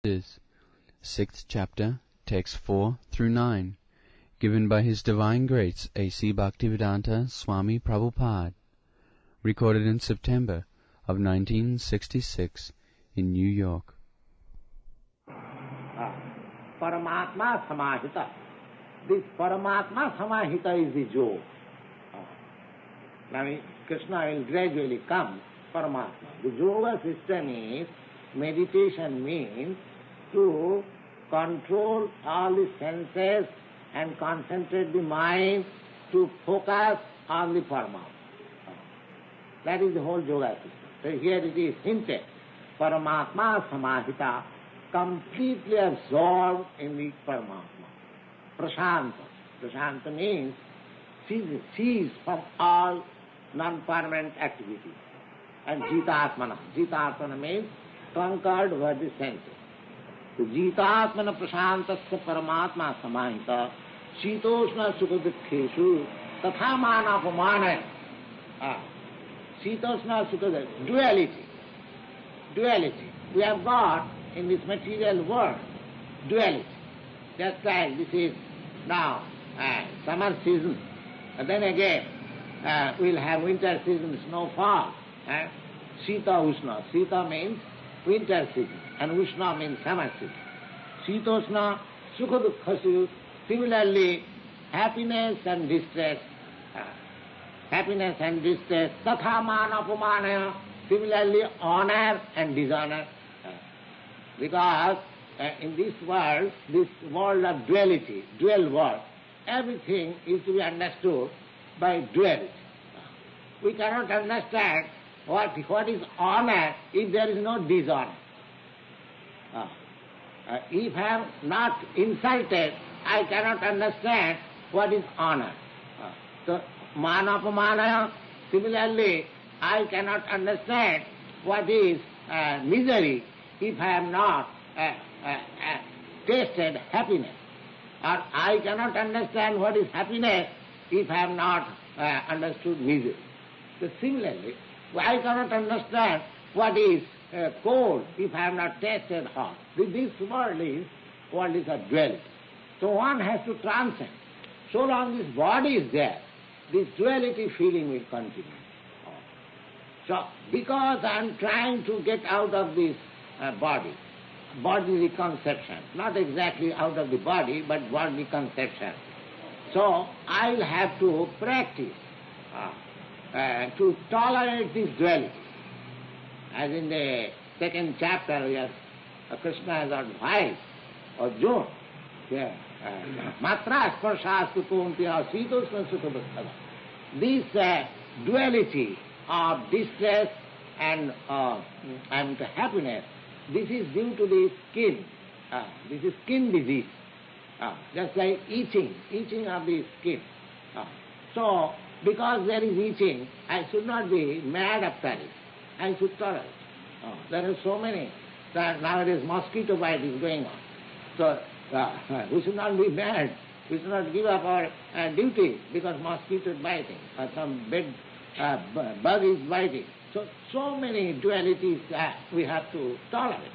is 6th chapter, texts 4 through 9, given by His Divine Grace A.C. Bhaktivedanta Swami Prabhupada, recorded in September of 1966 in New York. Paramatma Samahita. This Paramatma Samahita is the yoga. Now Krishna will gradually come, Paramatma. The yoga system is, meditation means to control all the senses and concentrate the mind to focus on the Paramatma. That is the whole yoga system. So here it is hinted, Paramatma Samahita, completely absorbed in the Paramatma. Prashanta. Prashanta means cease from all non-permanent activities. And Jitatmana. Jitatmana means conquered over the senses. So Jitatmana Prashantasya Paramatma Samahita Shitoshna Sukha-dukkheshu Tatha Manapamana. Shitoshna Sukha, duality. Duality. We have got in this material world duality. Just like this is now summer season, and then again we'll have winter season, snowfall. Sita Ushna. Sita means winter season, and Ushna means summer season. Sita Ushna, Sukha Dukkha. Similarly, happiness and distress. Happiness and distress. Tatha Mana Apamana. Similarly, honor and dishonor. Because in this world of duality, dual world, everything is to be understood by duality. We cannot understand what is honor if there is no dishonor. If I am not insulted, I cannot understand what is honor. So, manapamana, similarly, I cannot understand what is misery if I am not tasted happiness. Or I cannot understand what is happiness if I have not understood misery. So similarly, I cannot understand what is cold if I have not tasted hot. This world is a duality. So one has to transcend. So long this body is there, this duality feeling will continue. So because I am trying to get out of this bodily conception, not exactly out of the body, but bodily conception. So I'll have to practice to tolerate this duality. As in the second chapter, yes, Krishna has advised Arjuna, Matra Sparshastu Kuntya Sitosna Sukha. This duality of distress and happiness, this is due to the skin. This is skin disease. Just like itching of the skin. So, because there is itching, I should not be mad after it. I should tolerate. There are so many. Nowadays mosquito bite is going on. So, we should not be mad. We should not give up our duty because mosquito is biting or some bug is biting. So many dualities we have to tolerate.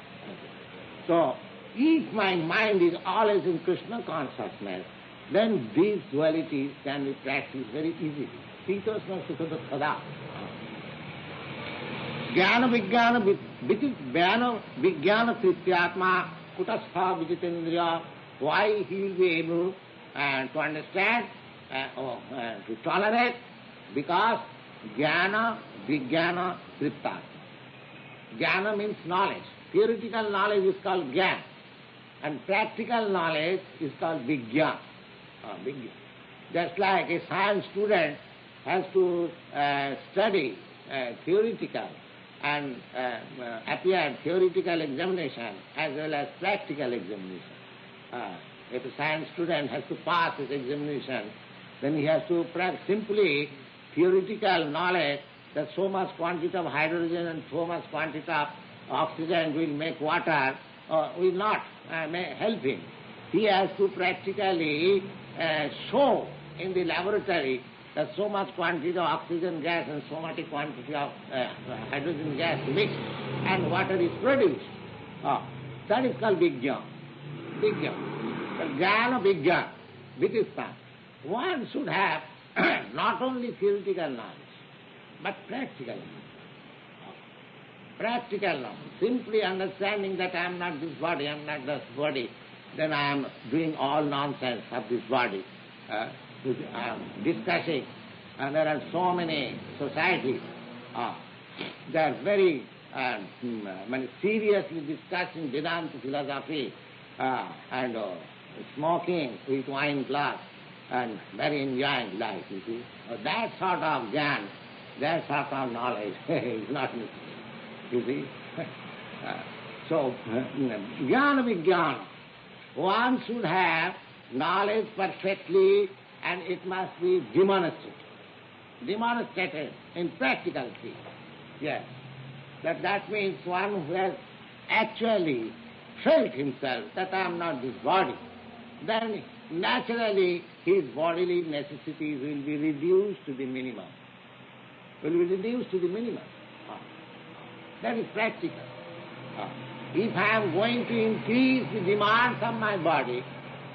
So, if my mind is always in Krishna consciousness, then these dualities can be practiced very easily. Sitosna Sukha Dukkha. Jnana Vijnana Trityatma Kutastha Vijitendriya. Why he will be able to understand, to tolerate? Because Jnana Vijnana Trityatma. Jnana means knowledge. Theoretical knowledge is called Jnana, and practical knowledge is called Vijnana. Just like a science student has to study theoretical and appear theoretical examination as well as practical examination. If a science student has to pass his examination, then he has to practice simply theoretical knowledge that so much quantity of hydrogen and so much quantity of oxygen will make water will not help him. He has to practically show in the laboratory that so much quantity of oxygen gas and so much quantity of hydrogen gas mixed and water is produced. That is called Vijnana. Vijnana. The Jnana Vijnana, which is that one should have not only theoretical knowledge, but practical knowledge. Practical knowledge. Simply understanding that I am not this body, I am not this body, then I am doing all nonsense of this body. I am discussing, and there are so many societies, they are very seriously discussing Vedanta philosophy and smoking with wine glass and very enjoying life, you see. That sort of jnana, that sort of knowledge is not necessary, you see. So, jnana vijnana, one should have knowledge perfectly and it must be demonstrated. Demonstrated in practical things. Yes. That means one who has actually felt himself that I am not this body, then naturally his bodily necessities will be reduced to the minimum. That is practical. If I am going to increase the demands of my body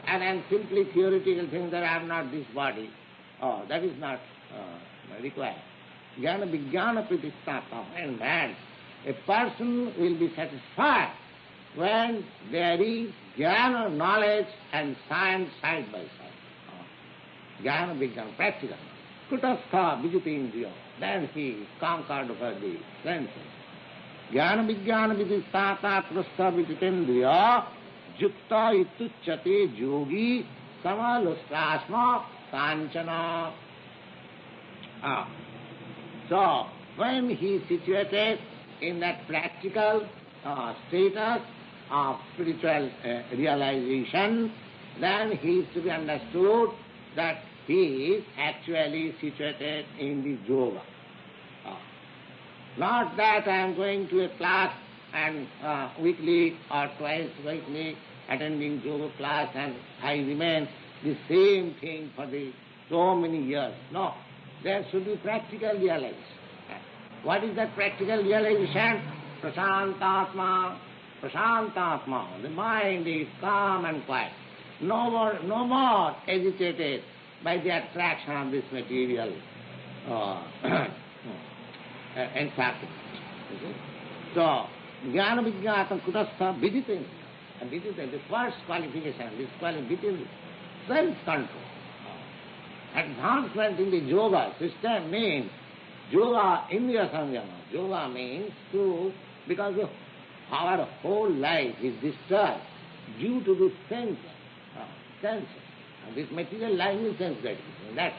and then simply theoretical things that I am not this body, that is not required. Jnana vijnana pratistata, and man, a person will be satisfied when there is jnana, knowledge and science side by side. Jnana vijnana, practical. Kutastha vijitindriya, then he conquered over the senses. Jnana vijnana vidistata kutastha vijitindriya, jukta ituchyate yogi samalustasma kanchana. So, when he is situated in that practical status of spiritual realization, then he is to be understood that he is actually situated in the yoga. Not that I am going to a class and weekly or twice weekly attending yoga class and I remain the same thing for the so many years. No, there should be practical realization. What is that practical realization? Prasantatma. Prasantatma. The mind is calm and quiet. No more agitated by the attraction of this material encyclopedia. So, jnana vijnana kutastha vidite. And this is the first qualification, this qualification, self-control. Advancement in the yoga system means yoga indriya samyama. Yoga means because our whole life is disturbed due to the sense. And this material life is sense gratification. That's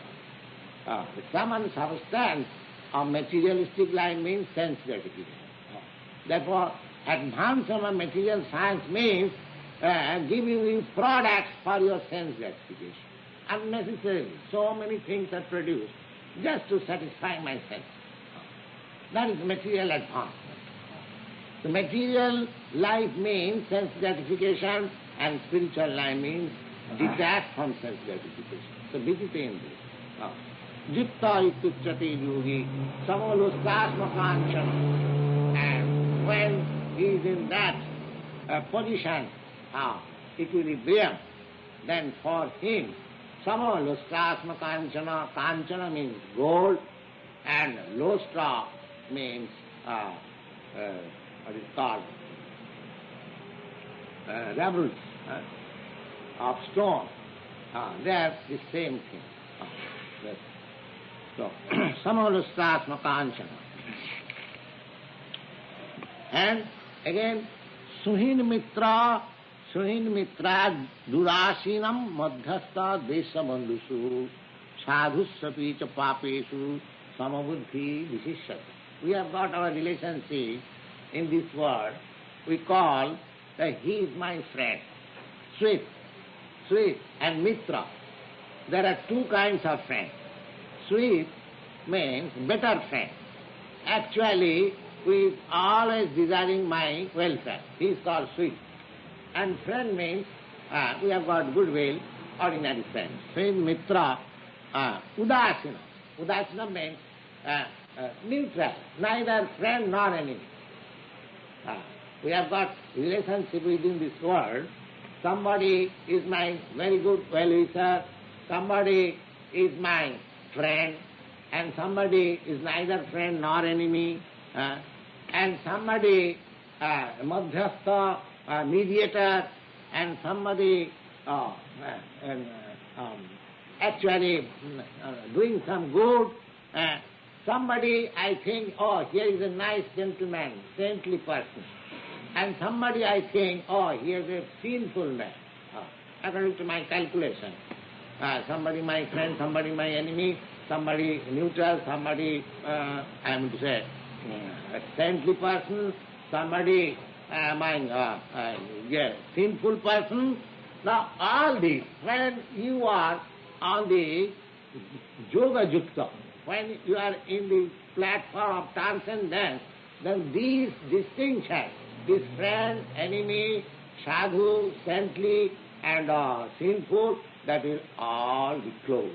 the common substance of materialistic life means sense gratification. Therefore, advancement of material science means giving you products for your sense gratification. Unnecessarily, so many things are produced just to satisfy my sense. That is material advancement. The material life means sense gratification and spiritual life means detached from sense gratification. So visit in this. Jipta ituchyate yogi samalustasma kanchana. And when he is in that position of equilibrium, then for him samalustasma kanchana. Kanchana means gold and lustra means what is called rebels of stone. They are the same thing. So, samalustasma kanchana. And again, suhin mitra durasinam madhyastha desha bandhusu sadhussapi cha papeshu samabuddhi vishishyati. We have got our relationship in this world. We call that he is my friend. Sweet and mitra. There are two kinds of friends. Sweet means better friend. Actually, who is always desiring my welfare. He is called sweet. And friend means we have got goodwill, ordinary friends. Friend, mitra, udasina. Udasina means neutral, neither friend nor enemy. We have got relationship within this world. Somebody is my very good well-wisher, somebody is my friend, and somebody is neither friend nor enemy, and somebody madhyastha, mediator, and somebody actually doing some good. Somebody I think, oh, here is a nice gentleman, saintly person. And somebody I think, oh, here is a sinful man, according to my calculation. Somebody my friend, somebody my enemy, somebody neutral, somebody, I am to say, a saintly person, somebody sinful person. Now all these, when you are on the yoga jukta, when you are in the platform of transcendence, then these distinctions, this friend, enemy, sadhu, saintly, and sinful, that will all be closed.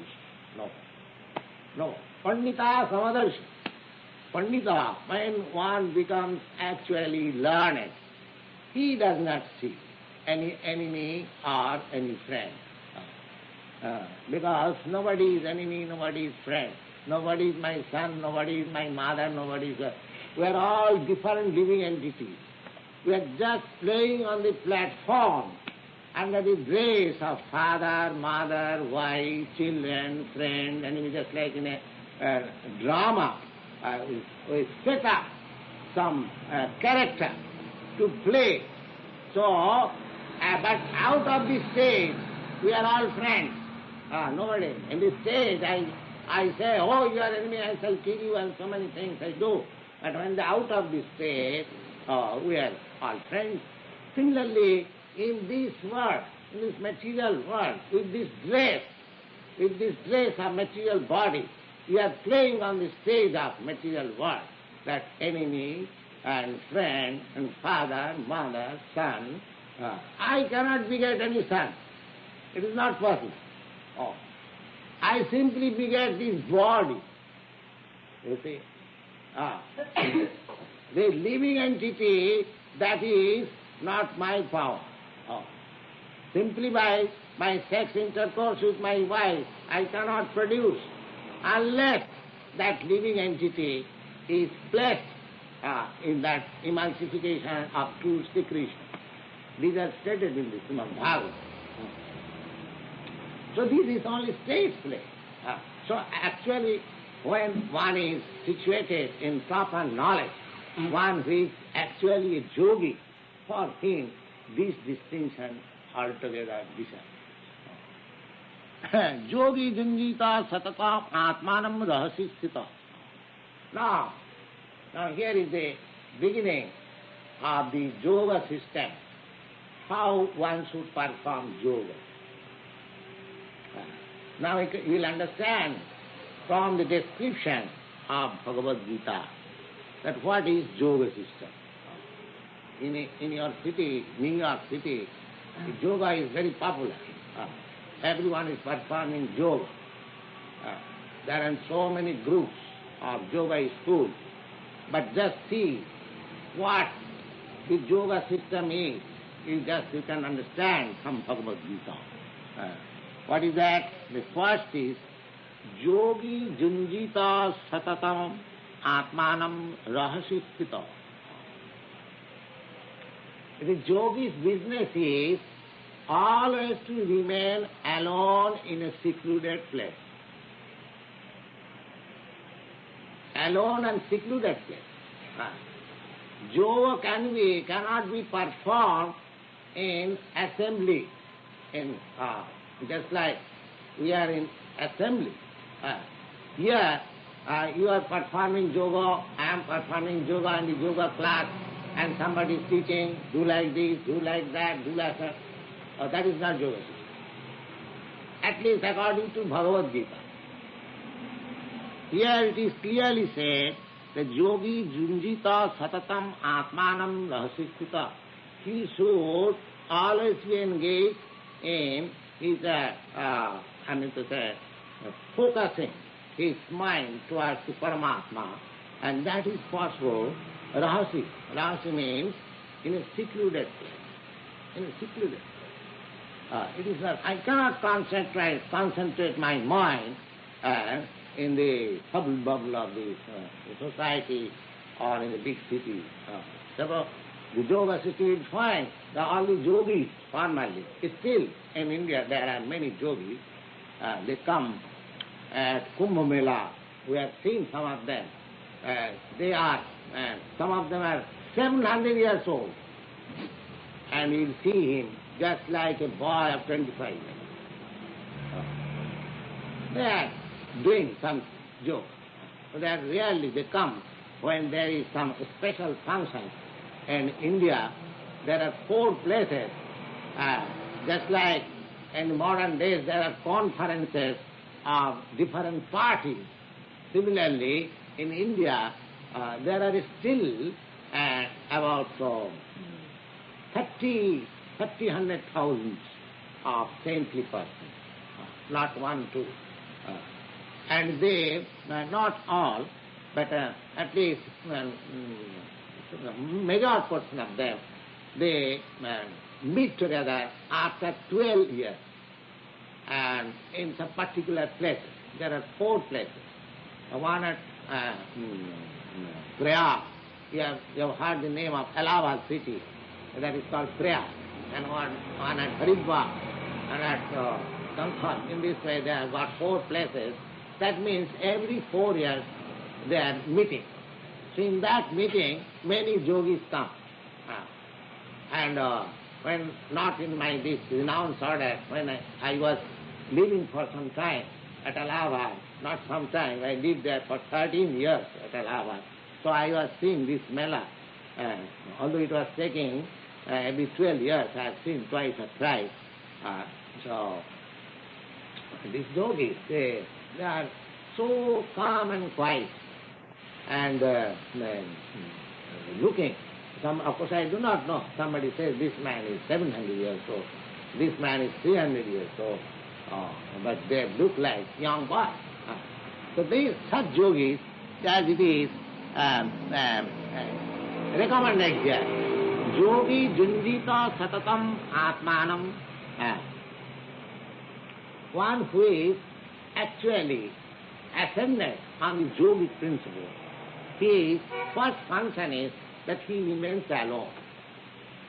No. Pandita samadarshi. Pandita, when one becomes actually learned, he does not see any enemy or any friend. Because nobody is enemy, nobody is friend. Nobody is my son, nobody is my mother, nobody is... We are all different living entities. We are just playing on the platform under the grace of father, mother, wife, children, friend, enemy, just like in a drama. We set up some character to play. So, but out of this stage, we are all friends. Nobody. In this stage, I say, oh, you are enemy, I shall kill you, and so many things I do. But when out of this stage, we are all friends. Similarly, in this world, in this material world, with this dress of material body, we are playing on the stage of material world, that enemy and friend and father, mother, son. I cannot beget any son. It is not possible. I simply beget this body. You see? The living entity, that is not my power. Simply by my sex intercourse with my wife, I cannot produce, unless that living entity is placed in that emancipation of true Sri Krishna. These are stated in the Srimad Bhagavatam. So this is only stage play. So actually, when one is situated in proper knowledge, one who is actually a yogi, for him this distinction altogether disappears. Yogi junjita satata atmanam rahasi sthita. Now here is the beginning of the yoga system, how one should perform yoga. Now you will understand from the description of Bhagavad Gita that what is yoga system. In your city, New York City, yoga is very popular. Everyone is performing yoga. There are so many groups of yoga schools. But just see what the yoga system is. You can understand from Bhagavad Gita. What is that? The first is yogi junjita satatam atmanam rahasi sthita. The yogi's business is always to remain alone in a secluded place. Alone and secluded place. Yoga cannot be performed in assembly. Just like we are in assembly. Here you are performing yoga, I am performing yoga in the yoga class, and somebody is teaching, do like this, do like that, do like that. That is not yoga system. At least according to Bhagavad Gita. Here it is clearly said that yogi junjita satatam atmanam rahasisthita. He should always be engaged in his, focusing his mind towards the Paramatma, and that is possible. Rahasi. Rahasi means in a secluded place. In a secluded place. It is not, I cannot concentrate my mind in the bubble of the society or in the big city. So the yoga city is fine. All the yogis formally. Still in India there are many yogis. They come at Kumbh Mela. We have seen some of them. They are, some of them are 700 years old. And you'll see him just like a boy of 25 years. They are doing some joke. So that really they come when there is some special function. In India, there are 4 places, just like in modern days there are conferences of different parties. Similarly, in India, there are still about 100,000 of saintly persons, not 1, 2. And they, not all, but at least major portion of them, they meet together after 12 years. And in some particular places, there are 4 places. One at Prayag, you have heard the name of Allahabad city, that is called Prayag. And one at Haridwar, and at Kankan. In this way they have got 4 places. That means every 4 years they are meeting. So in that meeting, many yogis come. And when not in my this renounced order, when I was living for some time at Allahabad, not some time, I lived there for 13 years at Allahabad. So I was seeing this Mela. Although it was taking every 12 years, I have seen twice or thrice. So these yogis, they are so calm and quiet. And looking, of course I do not know. Somebody says this man is 700 years old, this man is 300 years old, but they look like young boys. So these such yogis, as it is recommended here, yogi junjita satatam atmanam, one who is actually ascended on the yogic principle. His first function is that he remains alone.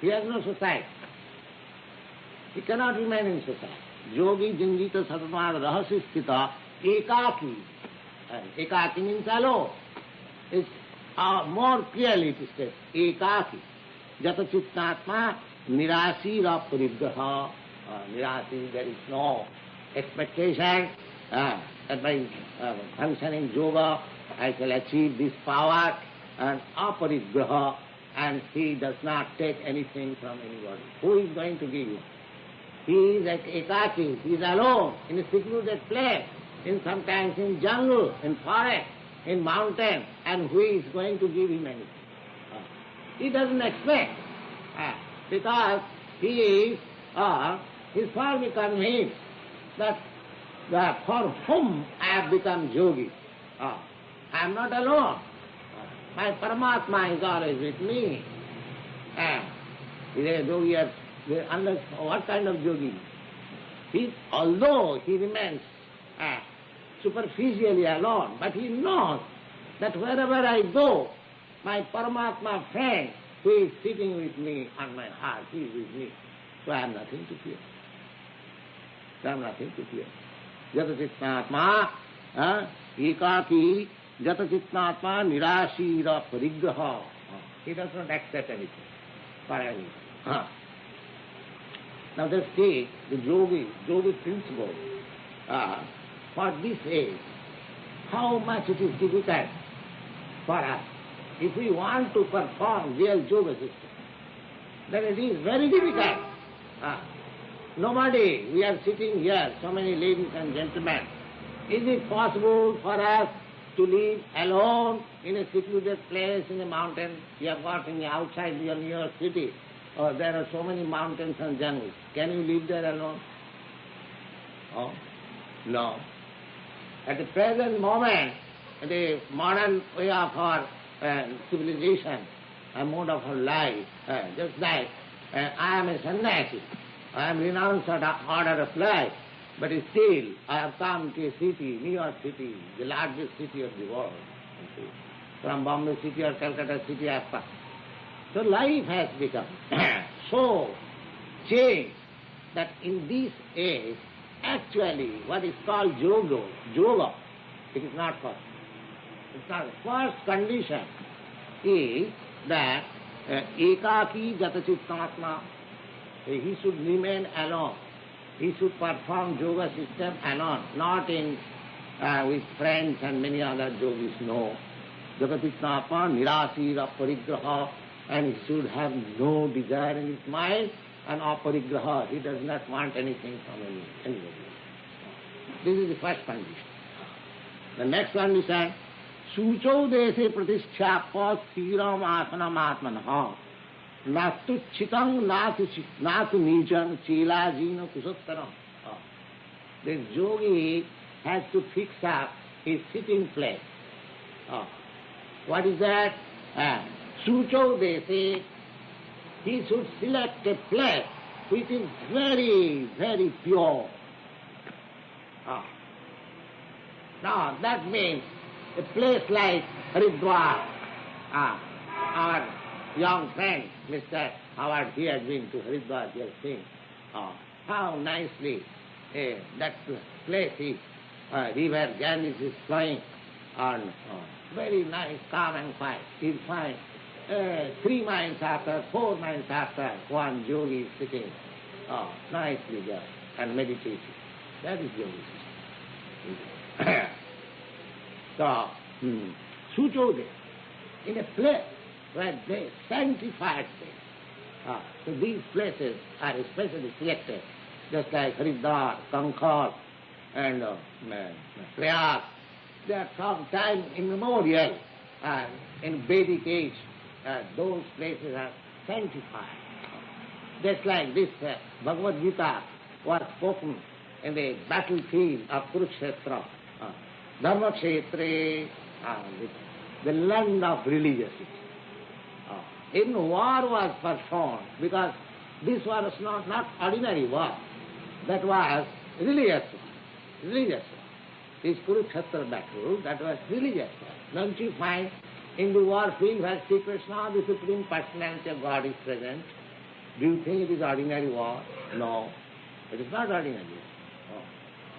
He has no society. He cannot remain in society. Yogi jinjita satatmana rahasi sthita ekaki. Ekaki means alone. It's more clearly it is said, ekaki. Jata chittnatma nirasira parigraha. Nirasi, there is no expectation that by functioning yoga I shall achieve this power, and aparigraha, and he does not take anything from anybody. Who is going to give you? He is like ekaki, he is alone, in a secluded place, sometimes in jungle, in forest, in mountain, and who is going to give him anything? He doesn't expect, because he is firmly convinced that for whom I have become yogi, I am not alone. My Paramatma is always with me. Yogi, unless what kind of yogi? Although he remains superficially alone, but he knows that wherever I go, my Paramatma friend who is sitting with me on my heart, he is with me. So I have nothing to fear. I have nothing to fear. Jata chittnatma ekaki jata chittnatma nirashira parigraha. He does not accept anything for anything. Now let's see the yogi principle for this age, how much it is difficult for us. If we want to perform real yoga system, then it is very difficult. Nobody, we are sitting here, so many ladies and gentlemen. Is it possible for us to live alone in a secluded place in a mountain? You have got in the outside your city, or there are so many mountains and jungles. Can you live there alone? Oh, no. At the present moment, the modern way of our civilization, a mode of life. Just like I am a sannyasi, I am renounced order of life, but still I have come to a city, New York City, the largest city of the world. From Bombay city or Calcutta city I have come. So life has become so changed that in this age, actually what is called yoga, it is not possible. It's not. The first condition is that ekaki jatachittatma, he should remain alone. He should perform yoga system alone, not in with friends and many other yogis. No. Jatachittatma, nirasira parigraha, and he should have no desire in his mind, and aparigraha, he does not want anything from anybody. This is the first condition. The next condition, sucho dese pratisthapa thiram asanam atmanah nastu chitang natu nijang chila jina kusattaram. The yogi has to fix up his sitting place. What is that? Sucho dese, he should select a place which is very, very pure. Now that means a place like Haridwar. Our young friend, Mr. Howard, he has been to Haridwar, he has seen how nicely that place is. River Ganges is flowing on very nice, calm and quiet. You'll find 3 miles after, 4 miles after, one yogi is sitting nicely there and meditating. That is yogi system. So, Suchode, in a place where they sanctified place. So these places are especially selected, just like Haridwar, Kankar, and Prayag. They are from time immemorial. In Vedic age, those places are sanctified. Just like this Bhagavad Gita was spoken in the battlefield of Kurukshetra, Dharmakshetre, the land of religiosity. In war was performed, because this was not ordinary war, that was religious war. This Kurukshetra battle, that was religious war. Don't you find in the war field where Sri Krishna, the Supreme Personality of God, is present? Do you think it is ordinary war? No, it is not ordinary war.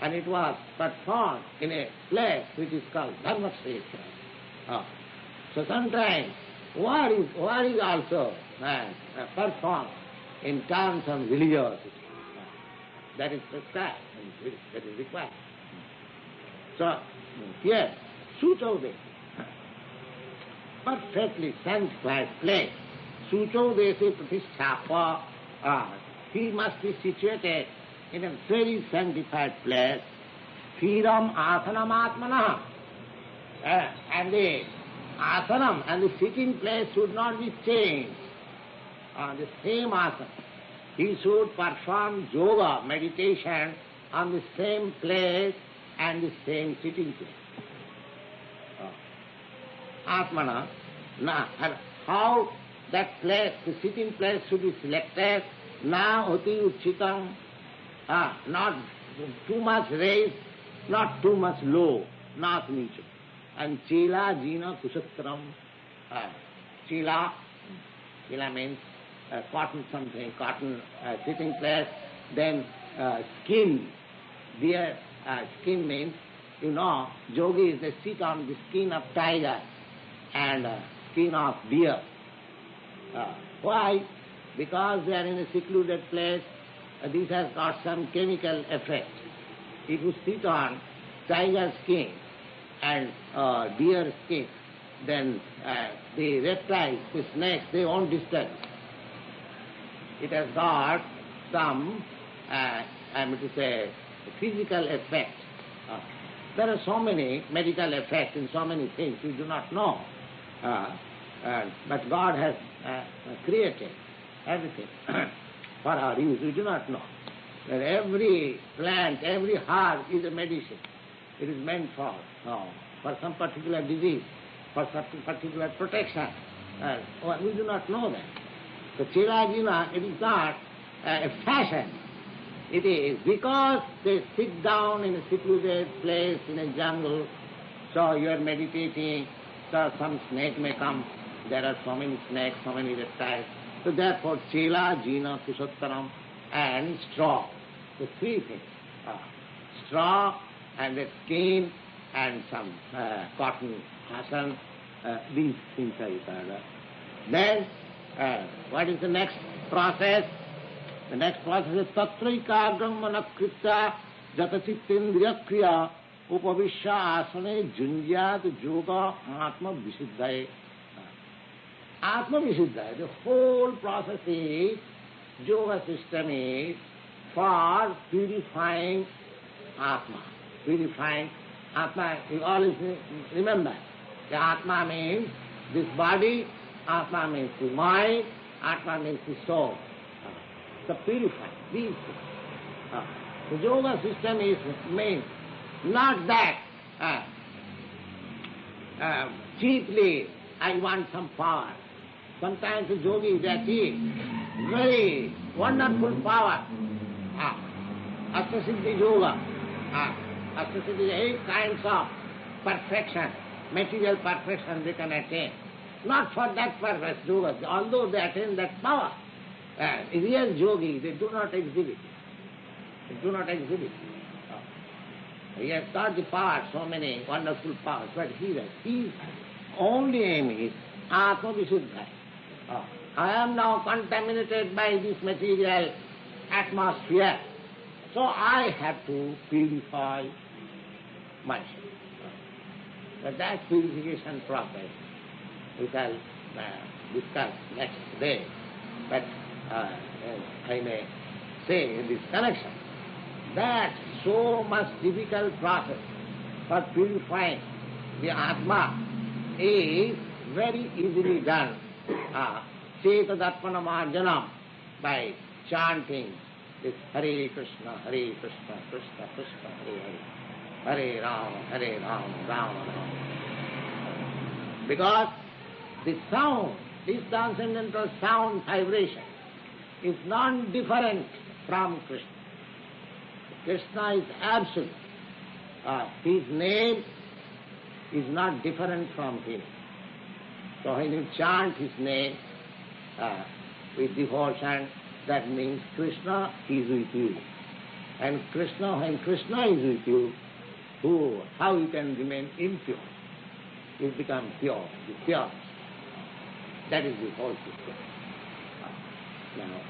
And it was performed in a place which is called Dharmakshetra. So sometimes war is also performed in terms of religiosity. That is prescribed, that is required. So here, Suchode, perfectly sanctified place. Sucho desi pratisthapa, he must be situated in a very sanctified place. Thiram asanam atmanah. And the asanam and the sitting place should not be changed. The same asana. He should perform yoga, meditation, on the same place and the same sitting place. Atmana. Now, how that place, the sitting place should be selected? Na oti uchitam, not too much raised, not too much low, not niche. And chila jina kusatram. Chila means cotton something, cotton sitting place. Then skin, deer skin means, yogis, they sit on the skin of tiger and skin of deer. Why? Because they are in a secluded place. This has got some chemical effect. If you sit on tiger skin and deer skin, then the reptiles, the snakes, they won't disturb. It has got some, physical effect. There are so many medical effects in so many things we do not know. But God has created everything for our use. We do not know that every plant, every herb is a medicine. It is meant for some particular disease, for some particular protection. We do not know that. So Chela Jina, it is not a fashion. It is because they sit down in a secluded place in a jungle, so you are meditating, so some snake may come. There are so many snakes, so many reptiles. So therefore, Chela, Jina, Kushottaram and straw. The three things. Straw and the skin and some cotton hasan, these things are required. Then, what is the next process? The next process is Tatraikagram Manakritya Jatachittindriya Kriya Upavishya Asane Junjyat Yoga Atma Visuddhaya. Atma Visuddhaya, the whole process is, yoga system is for purifying Atma. Purifying Atma, you always remember, the Atma means this body, Atma means the mind, Atma means the soul. The purifying, these things. The yoga system is means not that cheaply I want some power. Sometimes the yogi is achieved very wonderful power. Astasiti yoga. Astasiti, 8 kinds of perfection, material perfection they can attain. Not for that purpose, yoga, although they attain that power. Real yogi, they do not exhibit it. They do not exhibit it. He has got the power, so many wonderful powers, but his only aim is Atma Visuddhaya. I am now contaminated by this material atmosphere, so I have to purify myself. But that purification process we shall discuss next day. But I may say in this connection that so much difficult process for purifying the Atma is very easily done. Cetadarpana marjanam, by chanting this Hare Krishna, Hare Krishna, Krishna Krishna, Hare Hare, Hare Rama, Rama Rama. Because the sound, this transcendental sound vibration is non-different from Krishna. Krishna is absolute. His name is not different from him. So when you chant his name with devotion, that means Krishna is with you. And Krishna, when Krishna is with you, how you can remain impure? You become pure, the pure. That is the whole system. Now,